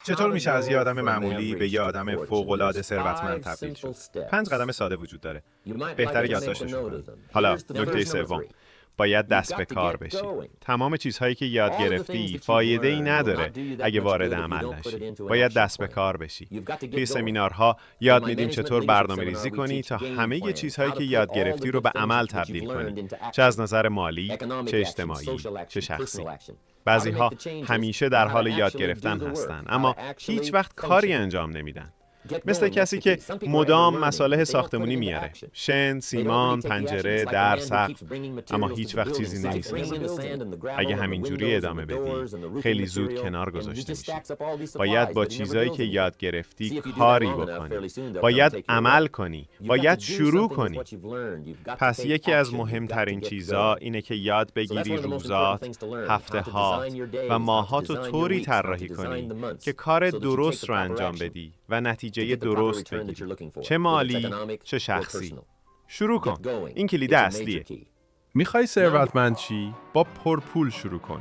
چطور میشه از یه آدم معمولی به یه آدم فوق‌العاده ثروتمند تبدیل شد؟ 5 قدم ساده وجود داره. بهتره یادداشتشون کنی. حالا نکته سوم، باید دست به کار بشی. تمام چیزهایی که یاد گرفتی فایده‌ای نداره اگه وارد عمل نشی. باید دست به کار بشی. توی سمینارها یاد میدیم چطور برنامه‌ریزی کنی تا همه چیزهایی که یاد گرفتی رو به عمل تبدیل کنی. چه از نظر مالی، چه اجتماعی، چه شخصی. بعضی‌ها همیشه در حال یاد گرفتن هستن، اما هیچ وقت کاری انجام نمیدن. مثل کسی که مدام مصالح ساختمونی میاره، شن، سیمان، پنجره، در، سقف، اما هیچ وقت چیزی نمیسازه. اگه همینجوری ادامه بدی، خیلی زود کنار گذاشته میشی. باید با چیزایی که یاد گرفتی کاری بکنی. باید عمل کنی. باید شروع کنی. پس یکی از مهمترین چیزا اینه که یاد بگیری روزات، هفته‌هات و ماهاتو طوری طراحی کنی که کار درست رو انجام بدی و نتیجه درست بگیری، چه مالی چه شخصی. شروع کن. این کلید اصلیه. میخوای ثروتمند شی؟ با پرپول شروع کن.